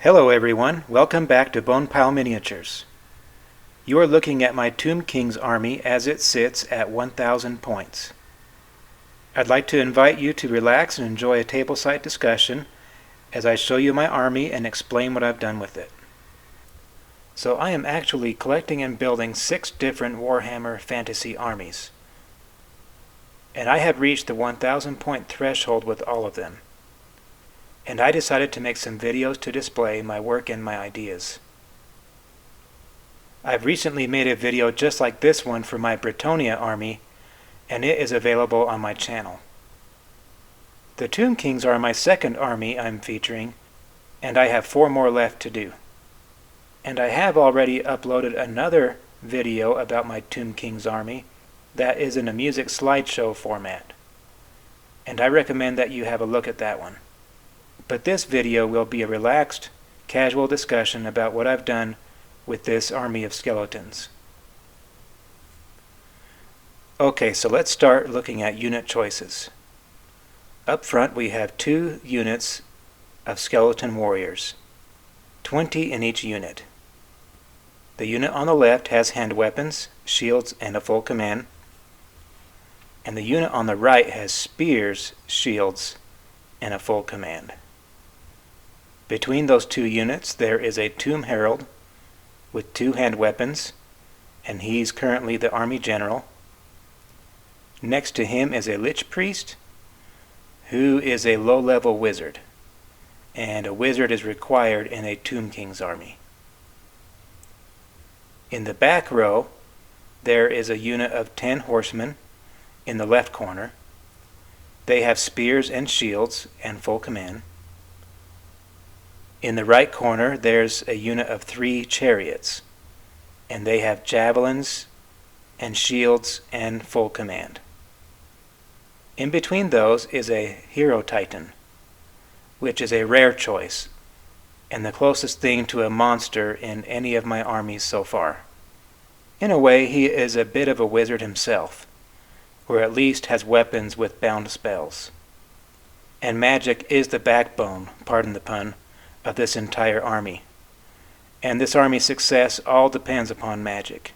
Hello everyone, welcome back to Bonepile Miniatures. You are looking at my Tomb King's army as it sits at 1,000 points. I'd like to invite you to relax and enjoy a tableside discussion as I show you my army and explain what I've done with it. So I am actually collecting and building 6 different Warhammer fantasy armies. And I have reached the 1,000 point threshold with all of them. And I decided to make some videos to display my work and my ideas. I've recently made a video just like this one for my Bretonnia army, and it is available on my channel. The Tomb Kings are my second army I'm featuring, and I have 4 more left to do. And I have already uploaded another video about my Tomb Kings army that is in a music slideshow format. And I recommend that you have a look at that one. But this video will be a relaxed, casual discussion about what I've done with this army of skeletons. Okay, so let's start looking at unit choices. Up front we have 2 units of skeleton warriors, 20 in each unit. The unit on the left has hand weapons, shields, and a full command. And the unit on the right has spears, shields, and a full command. Between those 2 units there is a Tomb Herald with 2 hand weapons, and he's currently the army general. Next to him is a Lich Priest, who is a low-level wizard, and a wizard is required in a Tomb King's army. In the back row there is a unit of 10 horsemen in the left corner. They have spears and shields and full command. In the right corner there's a unit of 3 chariots, and they have javelins and shields and full command. In between those is a Hero Titan, which is a rare choice, and the closest thing to a monster in any of my armies so far. In a way, he is a bit of a wizard himself, or at least has weapons with bound spells. And magic is the backbone, pardon the pun, of this entire army. And this army's success all depends upon magic.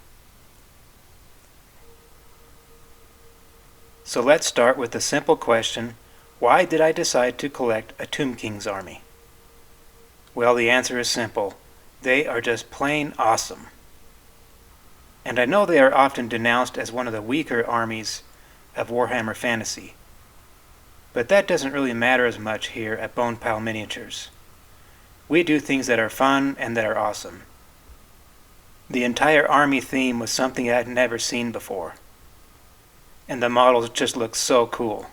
So let's start with the simple question, why did I decide to collect a Tomb King's army? Well, the answer is simple. They are just plain awesome. And I know they are often denounced as one of the weaker armies of Warhammer Fantasy. But that doesn't really matter as much here at Bonepile Miniatures. We do things that are fun and that are awesome. The entire army theme was something I had never seen before. And the models just look so cool.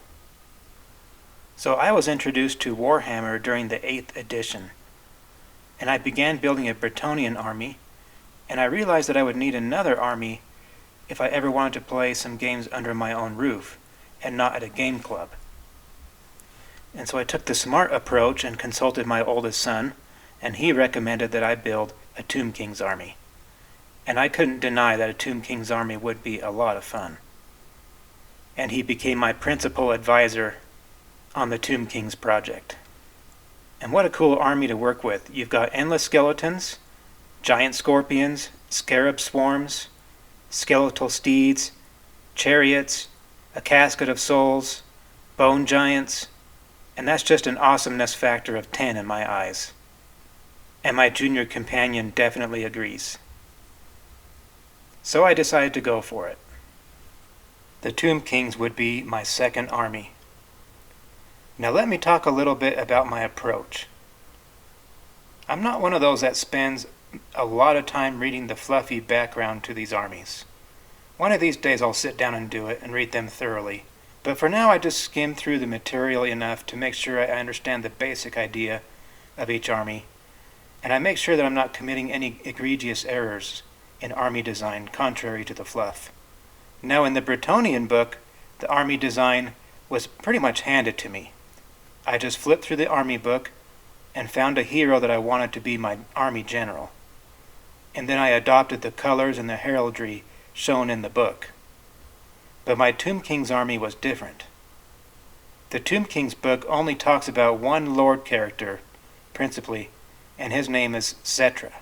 So I was introduced to Warhammer during the 8th edition. And I began building a Bretonnian army, and I realized that I would need another army if I ever wanted to play some games under my own roof, and not at a game club. And so I took the smart approach and consulted my oldest son, and he recommended that I build a Tomb King's army. And I couldn't deny that a Tomb King's army would be a lot of fun. And he became my principal advisor on the Tomb King's project. And what a cool army to work with. You've got endless skeletons, giant scorpions, scarab swarms, skeletal steeds, chariots, a casket of souls, bone giants, and that's just an awesomeness factor of 10 in my eyes. And my junior companion definitely agrees. So I decided to go for it. The Tomb Kings would be my second army. Now let me talk a little bit about my approach. I'm not one of those that spends a lot of time reading the fluffy background to these armies. One of these days I'll sit down and do it and read them thoroughly. But for now I just skim through the material enough to make sure I understand the basic idea of each army. And I make sure that I'm not committing any egregious errors in army design contrary to the fluff. Now in the Bretonnian book, the army design was pretty much handed to me. I just flipped through the army book and found a hero that I wanted to be my army general. And then I adopted the colors and the heraldry shown in the book. But my Tomb King's army was different. The Tomb King's book only talks about one Lord character, principally, and his name is Cetra.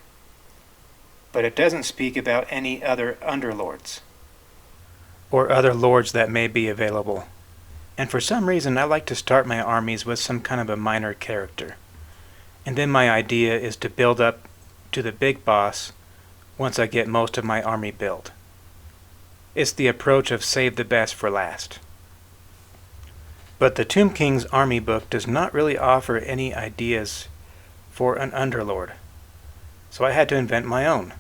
But it doesn't speak about any other underlords, or other lords that may be available. And for some reason I like to start my armies with some kind of a minor character. And then my idea is to build up to the big boss once I get most of my army built. It's the approach of save the best for last. But the Tomb King's army book does not really offer any ideas for an underlord, so I had to invent my own.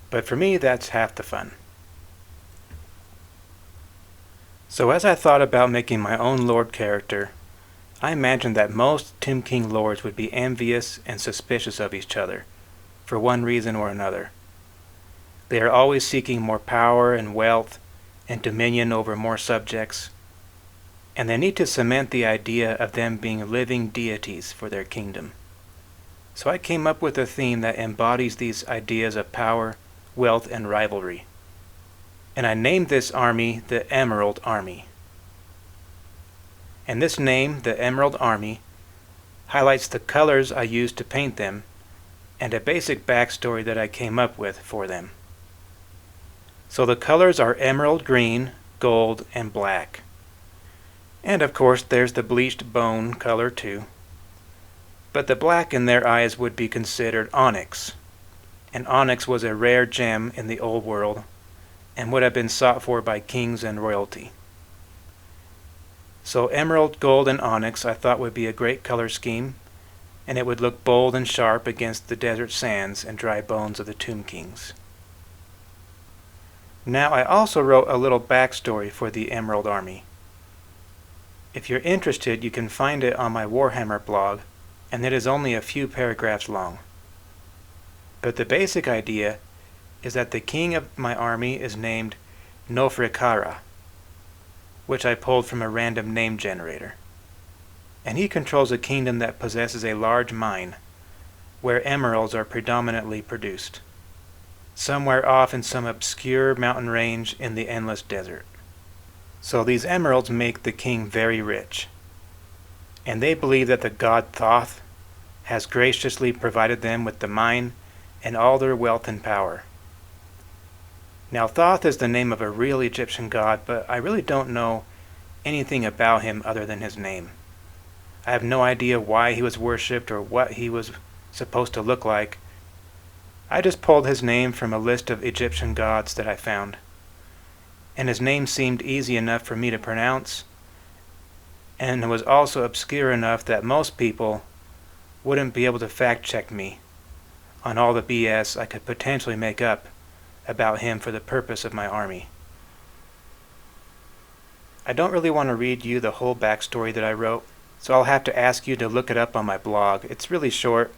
But for me, that's half the fun. So as I thought about making my own lord character, I imagined that most Tomb King lords would be envious and suspicious of each other, for one reason or another. They are always seeking more power and wealth and dominion over more subjects, and they need to cement the idea of them being living deities for their kingdom. So I came up with a theme that embodies these ideas of power, wealth, and rivalry. And I named this army the Emerald Army. And this name, the Emerald Army, highlights the colors I used to paint them and a basic backstory that I came up with for them. So the colors are emerald green, gold, and black. And of course there's the bleached bone color too. But the black in their eyes would be considered onyx. And onyx was a rare gem in the old world and would have been sought for by kings and royalty. So emerald, gold, and onyx I thought would be a great color scheme, and it would look bold and sharp against the desert sands and dry bones of the Tomb Kings. Now I also wrote a little backstory for the Emerald Army. If you're interested, you can find it on my Warhammer blog, and it is only a few paragraphs long. But the basic idea is that the king of my army is named Nofrikara, which I pulled from a random name generator. And he controls a kingdom that possesses a large mine, where emeralds are predominantly produced, somewhere off in some obscure mountain range in the endless desert. So these emeralds make the king very rich, and they believe that the god Thoth has graciously provided them with the mine and all their wealth and power. Now Thoth is the name of a real Egyptian god, but I really don't know anything about him other than his name. I have no idea why he was worshipped or what he was supposed to look like. I just pulled his name from a list of Egyptian gods that I found, and his name seemed easy enough for me to pronounce, and it was also obscure enough that most people wouldn't be able to fact-check me on all the BS I could potentially make up about him for the purpose of my army. I don't really want to read you the whole backstory that I wrote, so I'll have to ask you to look it up on my blog. It's really short,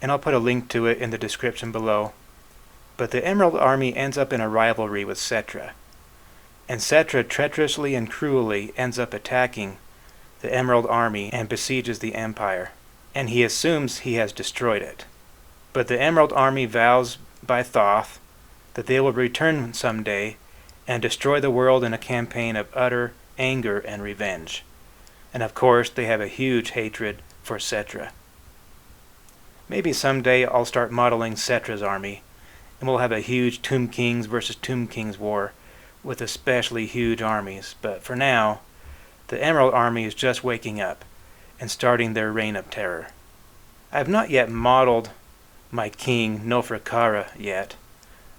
and I'll put a link to it in the description below. But the Emerald Army ends up in a rivalry with Cetra, and Cetra treacherously and cruelly ends up attacking the Emerald Army and besieges the Empire, and he assumes he has destroyed it. But the Emerald Army vows by Thoth that they will return someday and destroy the world in a campaign of utter anger and revenge. And of course they have a huge hatred for Cetra. Maybe someday I'll start modeling Cetra's army, and we'll have a huge Tomb Kings versus Tomb Kings war with especially huge armies. But for now, the Emerald Army is just waking up and starting their reign of terror. I have not yet modeled my king Nofrikara yet.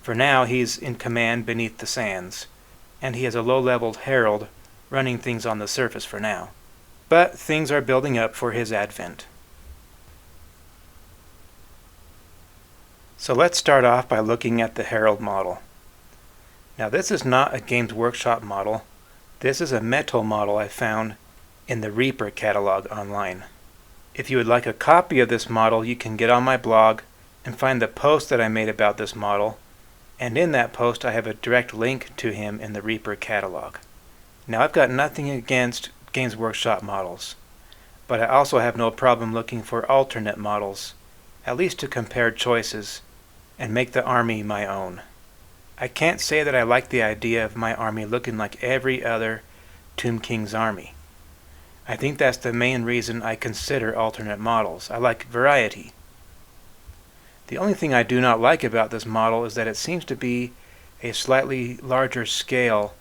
For now he's in command beneath the sands, and he has a low-leveled herald running things on the surface for now. But things are building up for his advent. So let's start off by looking at the herald model. Now this is not a Games Workshop model. This is a metal model I found in the Reaper catalog online. If you would like a copy of this model, you can get on my blog and find the post that I made about this model, and in that post I have a direct link to him in the Reaper catalog. Now I've got nothing against Games Workshop models, but I also have no problem looking for alternate models, at least to compare choices and make the army my own. I can't say that I like the idea of my army looking like every other Tomb King's army. I think that's the main reason I consider alternate models. I like variety. The only thing I do not like about this model is that it seems to be a slightly larger scale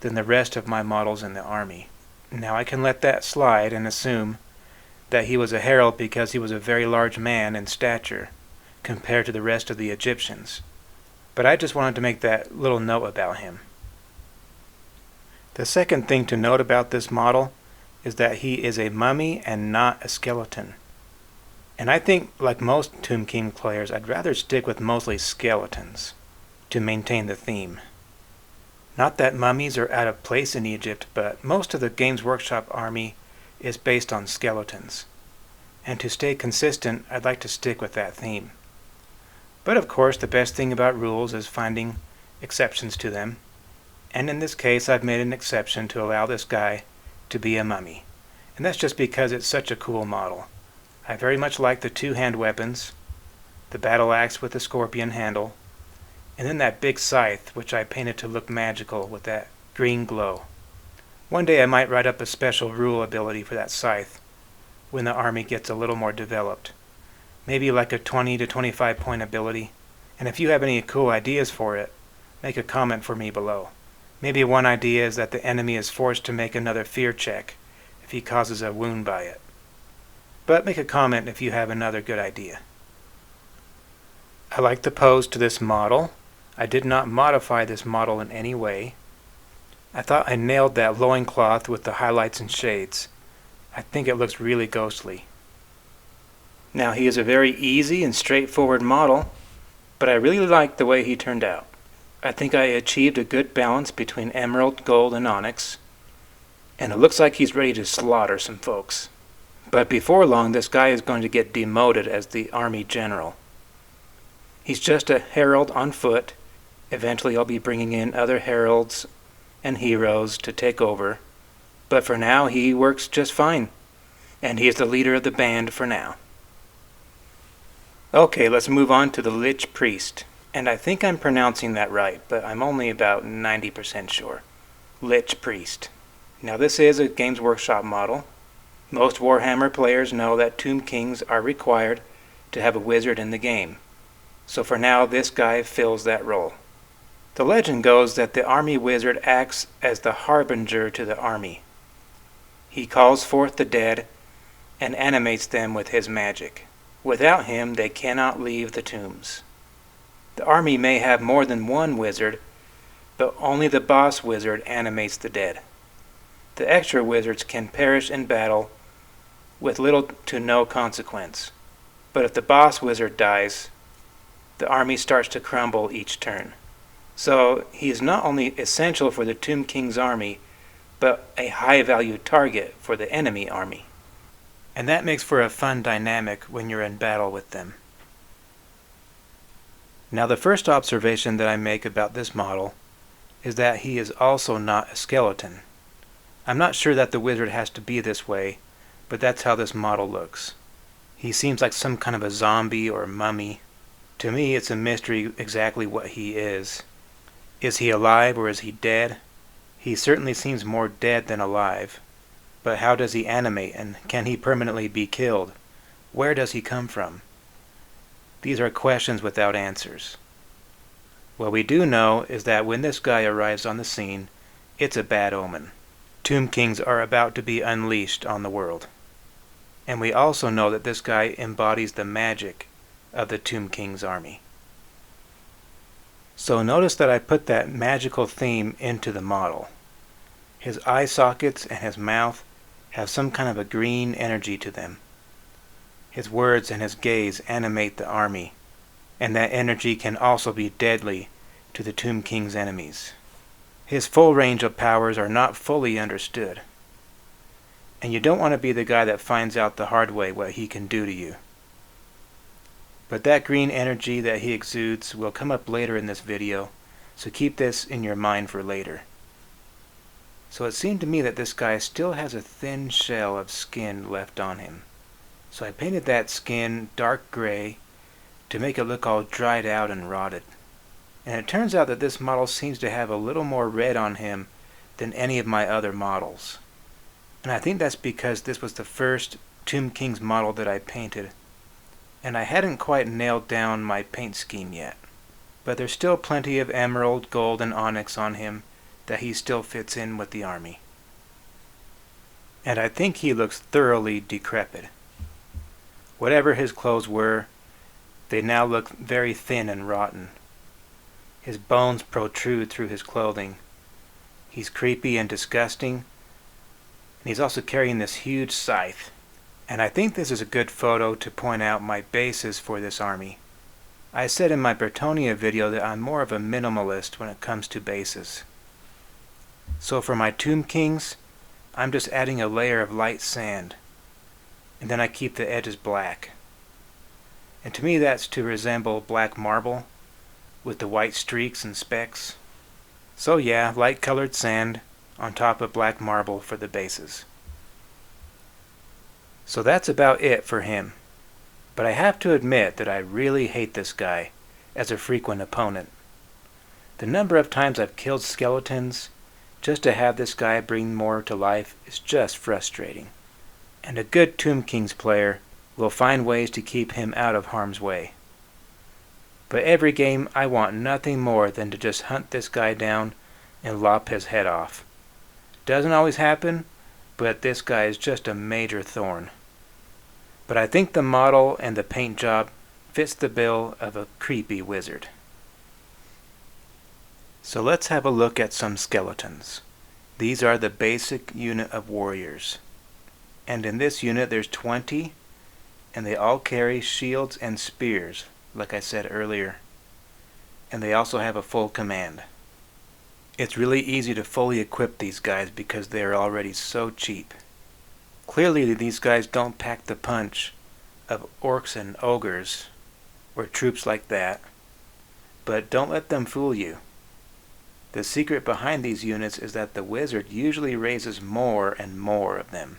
than the rest of my models in the army. Now I can let that slide and assume that he was a herald because he was a very large man in stature compared to the rest of the Egyptians. But I just wanted to make that little note about him. The second thing to note about this model is that he is a mummy and not a skeleton. And I think, like most Tomb King players, I'd rather stick with mostly skeletons to maintain the theme. Not that mummies are out of place in Egypt, but most of the Games Workshop army is based on skeletons. And to stay consistent, I'd like to stick with that theme. But of course, the best thing about rules is finding exceptions to them. And in this case, I've made an exception to allow this guy to be a mummy. And that's just because it's such a cool model. I very much like the two-hand weapons, the battle axe with the scorpion handle, and then that big scythe, which I painted to look magical with that green glow. One day I might write up a special rule ability for that scythe when the army gets a little more developed. Maybe like a 20 to 25 point ability. And if you have any cool ideas for it, make a comment for me below. Maybe one idea is that the enemy is forced to make another fear check if he causes a wound by it. But make a comment if you have another good idea. I like the pose to this model. I did not modify this model in any way. I thought I nailed that loincloth with the highlights and shades. I think it looks really ghostly. Now he is a very easy and straightforward model, but I really like the way he turned out. I think I achieved a good balance between emerald, gold, and onyx, and it looks like he's ready to slaughter some folks. But before long, this guy is going to get demoted as the army general. He's just a herald on foot. Eventually I'll be bringing in other heralds and heroes to take over. But for now, he works just fine. And he is the leader of the band for now. Okay, let's move on to the Lich Priest. And I think I'm pronouncing that right, but I'm only about 90% sure. Lich Priest. Now this is a Games Workshop model. Most Warhammer players know that Tomb Kings are required to have a wizard in the game. So for now, this guy fills that role. The legend goes that the army wizard acts as the harbinger to the army. He calls forth the dead and animates them with his magic. Without him, they cannot leave the tombs. The army may have more than one wizard, but only the boss wizard animates the dead. The extra wizards can perish in battle with little to no consequence. But if the boss wizard dies, the army starts to crumble each turn. So he is not only essential for the Tomb King's army, but a high-value target for the enemy army. And that makes for a fun dynamic when you're in battle with them. Now the first observation that I make about this model is that he is also not a skeleton. I'm not sure that the wizard has to be this way, but that's how this model looks. He seems like some kind of a zombie or mummy. To me, it's a mystery exactly what he is. Is he alive or is he dead? He certainly seems more dead than alive. But how does he animate, and can he permanently be killed? Where does he come from? These are questions without answers. What we do know is that when this guy arrives on the scene, it's a bad omen. Tomb Kings are about to be unleashed on the world. And we also know that this guy embodies the magic of the Tomb King's army. So notice that I put that magical theme into the model. His eye sockets and his mouth have some kind of a green energy to them. His words and his gaze animate the army, and that energy can also be deadly to the Tomb King's enemies. His full range of powers are not fully understood. And you don't want to be the guy that finds out the hard way what he can do to you. But that green energy that he exudes will come up later in this video, so keep this in your mind for later. So it seemed to me that this guy still has a thin shell of skin left on him. So I painted that skin dark gray to make it look all dried out and rotted. And it turns out that this model seems to have a little more red on him than any of my other models. And I think that's because this was the first Tomb King's model that I painted. and I hadn't quite nailed down my paint scheme yet. But there's still plenty of emerald, gold, and onyx on him that he still fits in with the army. And I think he looks thoroughly decrepit. Whatever his clothes were, they now look very thin and rotten. His bones protrude through his clothing. He's creepy and disgusting, and he's also carrying this huge scythe. And I think this is a good photo to point out my bases for this army. I said in my Bretonnia video that I'm more of a minimalist when it comes to bases. So for my Tomb Kings, I'm just adding a layer of light sand, and then I keep the edges black. And to me that's to resemble black marble with the white streaks and specks. So yeah, light colored sand on top of black marble for the bases. So that's about it for him. But I have to admit that I really hate this guy as a frequent opponent. The number of times I've killed skeletons just to have this guy bring more to life is just frustrating. And a good Tomb Kings player will find ways to keep him out of harm's way. But every game I want nothing more than to just hunt this guy down and lop his head off. Doesn't always happen, but this guy is just a major thorn. But I think the model and the paint job fits the bill of a creepy wizard. So let's have a look at some skeletons. These are the basic unit of warriors. And in this unit there's 20, and they all carry shields and spears, like I said earlier. And they also have a full command. It's really easy to fully equip these guys because they are already so cheap. Clearly these guys don't pack the punch of orcs and ogres, or troops like that, but don't let them fool you. The secret behind these units is that the wizard usually raises more and more of them,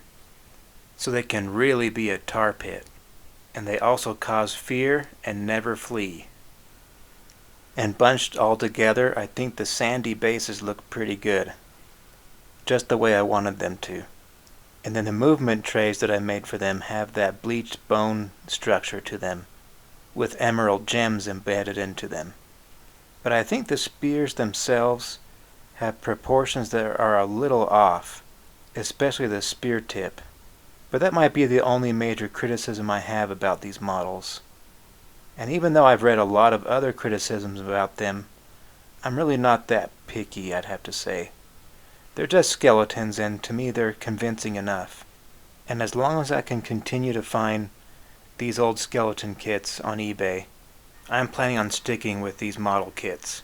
so they can really be a tar pit, and they also cause fear and never flee. And bunched all together, I think the sandy bases look pretty good, just the way I wanted them to. And then the movement trays that I made for them have that bleached bone structure to them, with emerald gems embedded into them. But I think the spears themselves have proportions that are a little off, especially the spear tip. But that might be the only major criticism I have about these models. And even though I've read a lot of other criticisms about them, I'm really not that picky, I'd have to say. They're just skeletons, and to me they're convincing enough. And as long as I can continue to find these old skeleton kits on eBay, I'm planning on sticking with these model kits.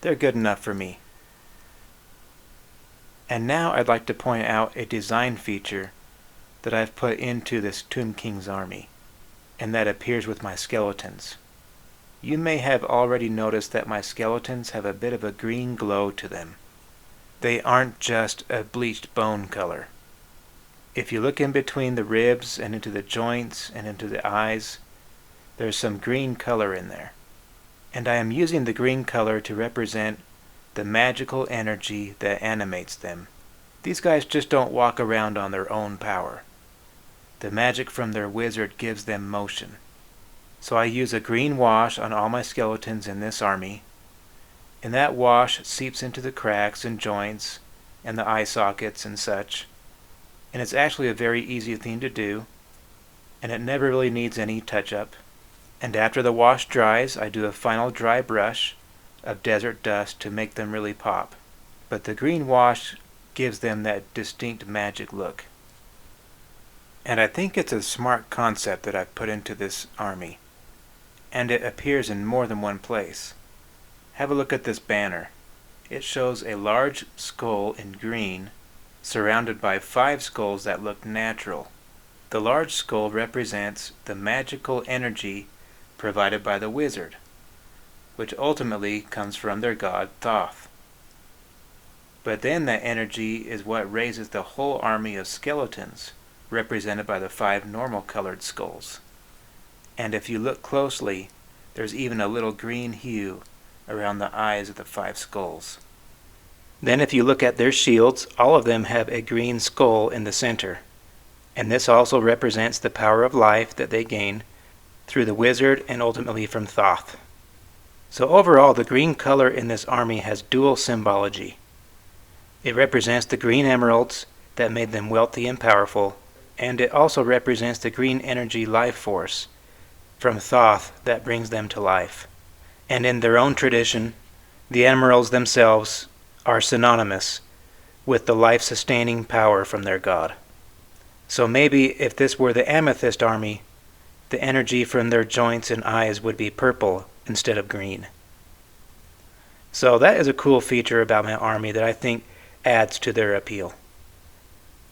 They're good enough for me. And now I'd like to point out a design feature that I've put into this Tomb Kings army, and that appears with my skeletons. You may have already noticed that my skeletons have a bit of a green glow to them. They aren't just a bleached bone color. If you look in between the ribs and into the joints and into the eyes, there's some green color in there. And I am using the green color to represent the magical energy that animates them. These guys just don't walk around on their own power. The magic from their wizard gives them motion. So I use a green wash on all my skeletons in this army, and that wash seeps into the cracks and joints and the eye sockets and such. And it's actually a very easy thing to do, and it never really needs any touch-up. And after the wash dries, I do a final dry brush of desert dust to make them really pop. But the green wash gives them that distinct magic look. And I think it's a smart concept that I've put into this army, and it appears in more than one place. Have a look at this banner. It shows a large skull in green, surrounded by 5 skulls that look natural. The large skull represents the magical energy provided by the wizard, which ultimately comes from their god Thoth. But then that energy is what raises the whole army of skeletons, represented by the 5 normal colored skulls. And if you look closely, there's even a little green hue around the eyes of the 5 skulls. Then if you look at their shields, all of them have a green skull in the center. And this also represents the power of life that they gain through the wizard, and ultimately from Thoth. So overall, the green color in this army has dual symbology. It represents the green emeralds that made them wealthy and powerful, and it also represents the green energy life force from Thoth that brings them to life. And in their own tradition, the emeralds themselves are synonymous with the life-sustaining power from their god. So maybe if this were the amethyst army, the energy from their joints and eyes would be purple instead of green. So that is a cool feature about my army that I think adds to their appeal.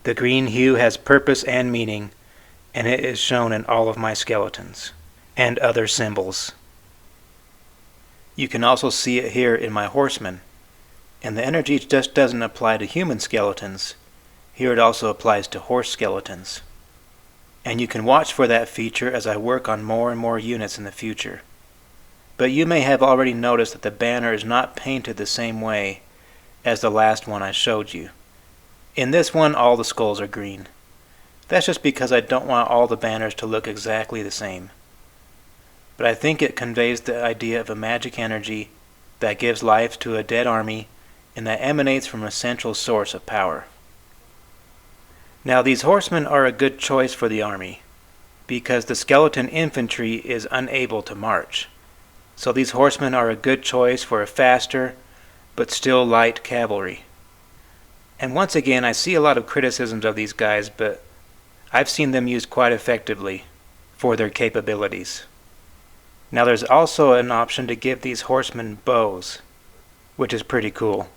The green hue has purpose and meaning, and it is shown in all of my skeletons and other symbols. You can also see it here in my horsemen. And the energy just doesn't apply to human skeletons. Here it also applies to horse skeletons. And you can watch for that feature as I work on more and more units in the future. But you may have already noticed that the banner is not painted the same way as the last one I showed you. In this one, all the skulls are green. That's just because I don't want all the banners to look exactly the same. But I think it conveys the idea of a magic energy that gives life to a dead army and that emanates from a central source of power. Now these horsemen are a good choice for the army, because the skeleton infantry is unable to march. So these horsemen are a good choice for a faster, but still light cavalry. And once again, I see a lot of criticisms of these guys, but I've seen them used quite effectively for their capabilities. Now there's also an option to give these horsemen bows, which is pretty cool.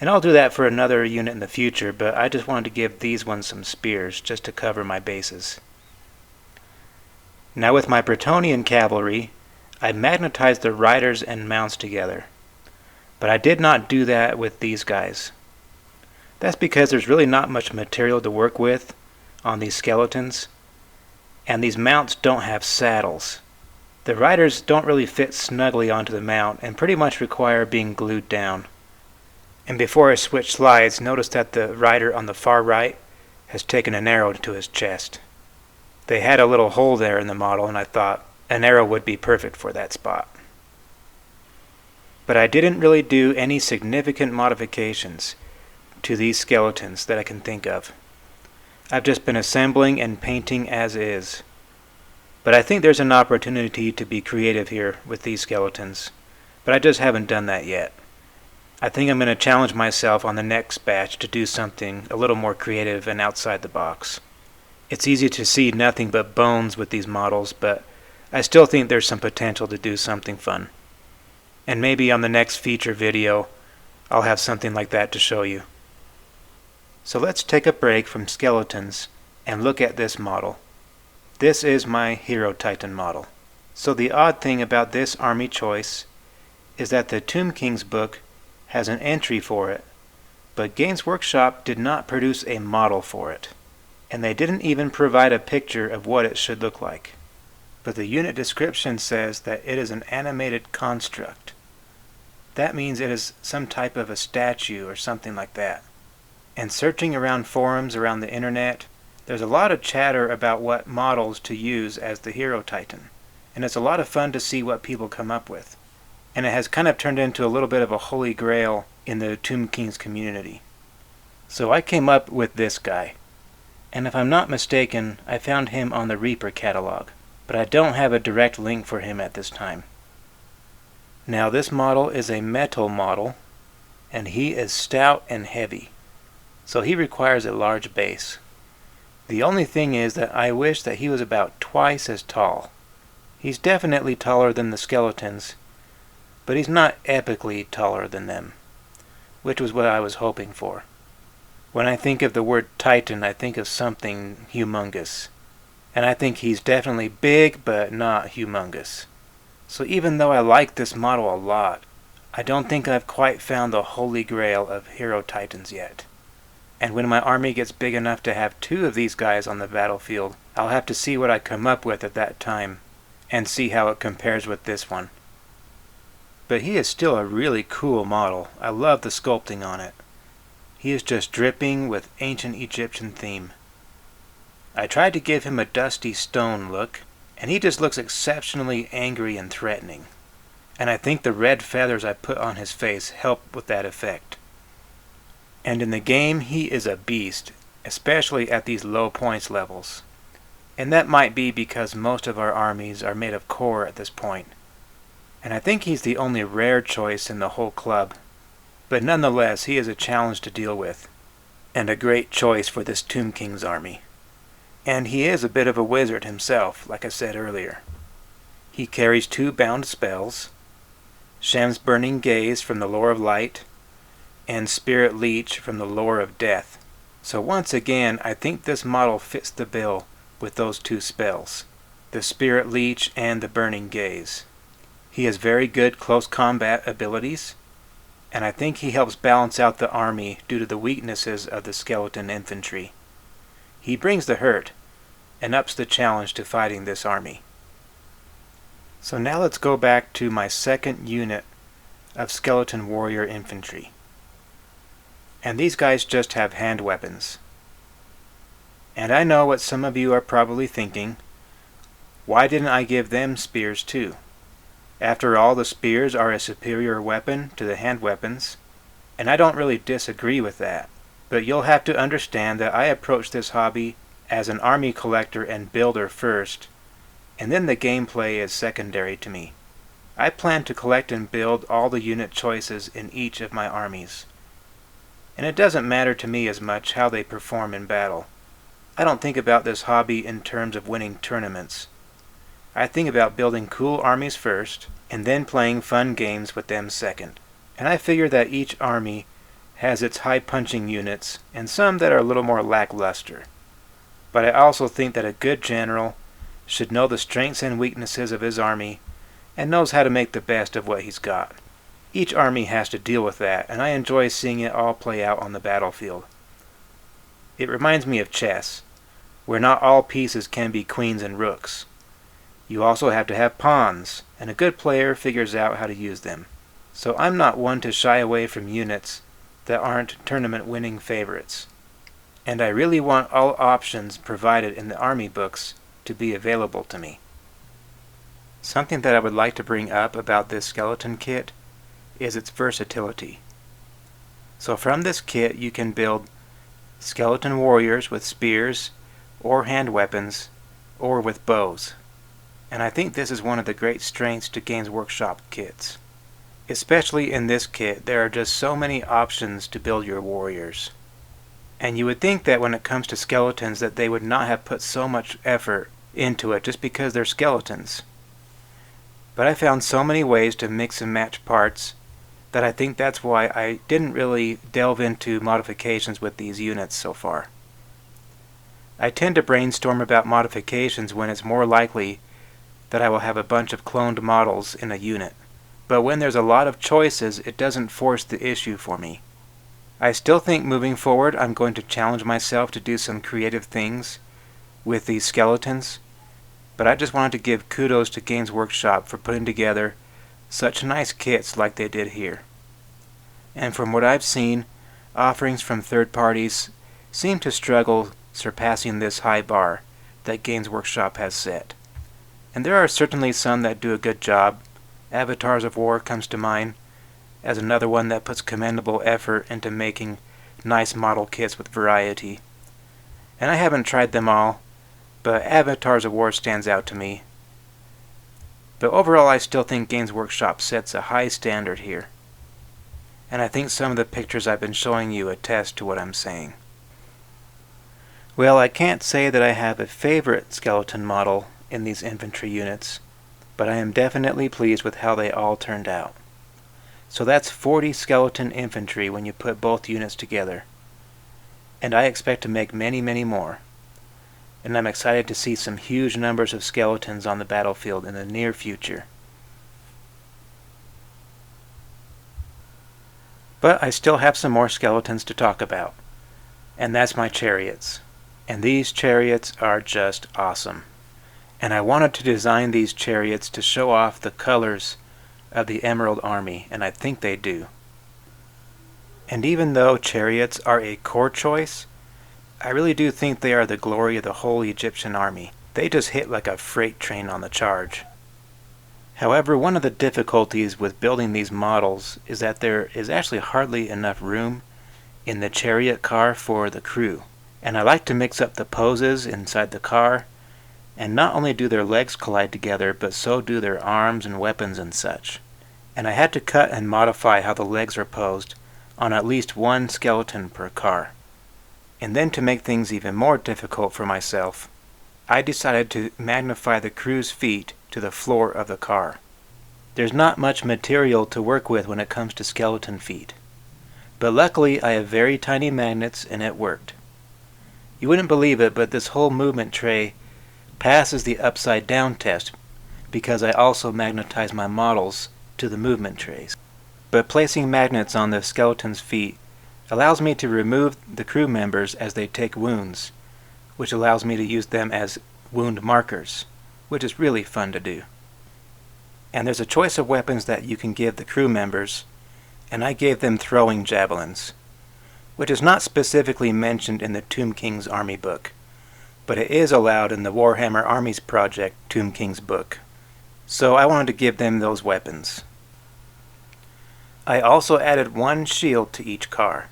And I'll do that for another unit in the future, but I just wanted to give these ones some spears just to cover my bases. Now with my Bretonnian cavalry, I magnetized the riders and mounts together. But I did not do that with these guys. That's because there's really not much material to work with on these skeletons, and these mounts don't have saddles. The riders don't really fit snugly onto the mount and pretty much require being glued down. And before I switch slides, notice that the rider on the far right has taken an arrow to his chest. They had a little hole there in the model, and I thought an arrow would be perfect for that spot. But I didn't really do any significant modifications to these skeletons that I can think of. I've just been assembling and painting as is. But I think there's an opportunity to be creative here with these skeletons, but I just haven't done that yet. I think I'm going to challenge myself on the next batch to do something a little more creative and outside the box. It's easy to see nothing but bones with these models, but I still think there's some potential to do something fun. And maybe on the next feature video, I'll have something like that to show you. So let's take a break from skeletons and look at this model. This is my Hero Titan model. So the odd thing about this army choice is that the Tomb Kings book has an entry for it, but Games Workshop did not produce a model for it, and they didn't even provide a picture of what it should look like. But the unit description says that it is an animated construct. That means it is some type of a statue or something like that. And searching around forums around the internet, there's a lot of chatter about what models to use as the Hero Titan, and it's a lot of fun to see what people come up with. And it has kind of turned into a little bit of a holy grail in the Tomb Kings community. So I came up with this guy. And if I'm not mistaken, I found him on the Reaper catalog, but I don't have a direct link for him at this time. Now this model is a metal model, and he is stout and heavy, so he requires a large base. The only thing is that I wish that he was about twice as tall. He's definitely taller than the skeletons, but he's not epically taller than them, which was what I was hoping for. When I think of the word Titan, I think of something humongous, and I think he's definitely big but not humongous. So even though I like this model a lot, I don't think I've quite found the holy grail of Hero Titans yet. And when my army gets big enough to have 2 of these guys on the battlefield, I'll have to see what I come up with at that time, and see how it compares with this one. But he is still a really cool model. I love the sculpting on it. He is just dripping with ancient Egyptian theme. I tried to give him a dusty stone look, and he just looks exceptionally angry and threatening. And I think the red feathers I put on his face help with that effect. And in the game, he is a beast, especially at these low points levels. And that might be because most of our armies are made of core at this point. And I think he's the only rare choice in the whole club. But nonetheless, he is a challenge to deal with, and a great choice for this Tomb King's army. And he is a bit of a wizard himself, like I said earlier. He carries 2 bound spells, Shem's Burning Gaze from the Lore of Light, and Spirit Leech from the Lore of Death. So once again, I think this model fits the bill with those 2 spells, the Spirit Leech and the Burning Gaze. He has very good close combat abilities, and I think he helps balance out the army due to the weaknesses of the skeleton infantry. He brings the hurt, and ups the challenge to fighting this army. So now let's go back to my second unit of skeleton warrior infantry. And these guys just have hand weapons. And I know what some of you are probably thinking. Why didn't I give them spears too? After all, the spears are a superior weapon to the hand weapons, and I don't really disagree with that. But you'll have to understand that I approach this hobby as an army collector and builder first, and then the gameplay is secondary to me. I plan to collect and build all the unit choices in each of my armies. And it doesn't matter to me as much how they perform in battle. I don't think about this hobby in terms of winning tournaments. I think about building cool armies first, and then playing fun games with them second. And I figure that each army has its high-punching units, and some that are a little more lackluster. But I also think that a good general should know the strengths and weaknesses of his army, and knows how to make the best of what he's got. Each army has to deal with that, and I enjoy seeing it all play out on the battlefield. It reminds me of chess, where not all pieces can be queens and rooks. You also have to have pawns, and a good player figures out how to use them. So I'm not one to shy away from units that aren't tournament-winning favorites. And I really want all options provided in the army books to be available to me. Something that I would like to bring up about this skeleton kit is its versatility. So from this kit you can build skeleton warriors with spears, or hand weapons, or with bows. And I think this is one of the great strengths to Games Workshop kits. Especially in this kit, there are just so many options to build your warriors. And you would think that when it comes to skeletons that they would not have put so much effort into it just because they're skeletons. But I found so many ways to mix and match parts that I think that's why I didn't really delve into modifications with these units so far. I tend to brainstorm about modifications when it's more likely that I will have a bunch of cloned models in a unit. But when there's a lot of choices, it doesn't force the issue for me. I still think moving forward I'm going to challenge myself to do some creative things with these skeletons, but I just wanted to give kudos to Games Workshop for putting together such nice kits like they did here. And from what I've seen, offerings from third parties seem to struggle surpassing this high bar that Games Workshop has set. And there are certainly some that do a good job. Avatars of War comes to mind as another one that puts commendable effort into making nice model kits with variety. And I haven't tried them all, but Avatars of War stands out to me. But overall I still think Games Workshop sets a high standard here. And I think some of the pictures I've been showing you attest to what I'm saying. Well, I can't say that I have a favorite skeleton model in these infantry units, but I am definitely pleased with how they all turned out. So that's 40 skeleton infantry when you put both units together. And I expect to make many, many more. And I'm excited to see some huge numbers of skeletons on the battlefield in the near future. But I still have some more skeletons to talk about. And that's my chariots. And these chariots are just awesome. And I wanted to design these chariots to show off the colors of the Emerald Army, and I think they do. And even though chariots are a core choice, I really do think they are the glory of the whole Egyptian army. They just hit like a freight train on the charge. However, one of the difficulties with building these models is that there is actually hardly enough room in the chariot car for the crew. And I like to mix up the poses inside the car, and not only do their legs collide together, but so do their arms and weapons and such. And I had to cut and modify how the legs are posed on at least one skeleton per car. And then to make things even more difficult for myself, I decided to magnify the crew's feet to the floor of the car. There's not much material to work with when it comes to skeleton feet. But luckily I have very tiny magnets and it worked. You wouldn't believe it, but this whole movement tray passes the upside down test because I also magnetize my models to the movement trays. But placing magnets on the skeleton's feet allows me to remove the crew members as they take wounds, which allows me to use them as wound markers, which is really fun to do. And there's a choice of weapons that you can give the crew members, and I gave them throwing javelins, which is not specifically mentioned in the Tomb King's Army book, but it is allowed in the Warhammer Armies Project Tomb King's book. So I wanted to give them those weapons. I also added one shield to each car,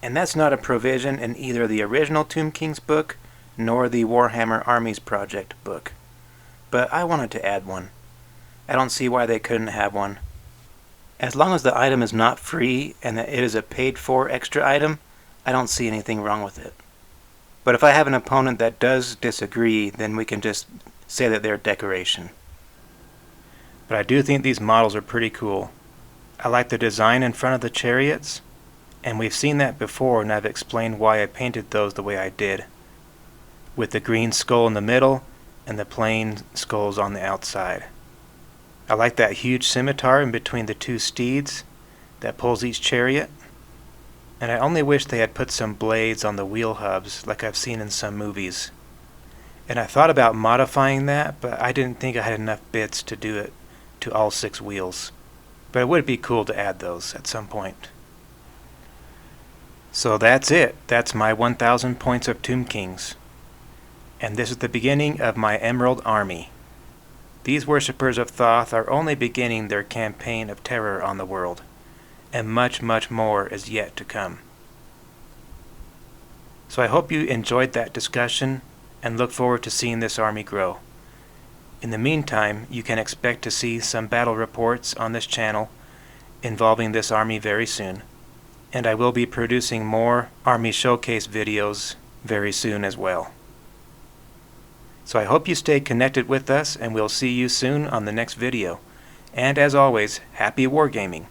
and that's not a provision in either the original Tomb King's book nor the Warhammer Armies Project book. But I wanted to add one. I don't see why they couldn't have one. As long as the item is not free and that it is a paid-for extra item, I don't see anything wrong with it. But if I have an opponent that does disagree, then we can just say that they're decoration. But I do think these models are pretty cool. I like the design in front of the chariots, and we've seen that before, and I've explained why I painted those the way I did, with the green skull in the middle and the plain skulls on the outside. I like that huge scimitar in between the two steeds that pulls each chariot, and I only wish they had put some blades on the wheel hubs like I've seen in some movies. And I thought about modifying that, but I didn't think I had enough bits to do it to all 6 wheels. But it would be cool to add those at some point. So that's it. That's my 1,000 points of Tomb Kings. And this is the beginning of my Emerald Army. These worshippers of Thoth are only beginning their campaign of terror on the world, and much, much more is yet to come. So I hope you enjoyed that discussion and look forward to seeing this army grow. In the meantime, you can expect to see some battle reports on this channel involving this army very soon, and I will be producing more army showcase videos very soon as well. So I hope you stay connected with us, and we'll see you soon on the next video. And as always, happy wargaming!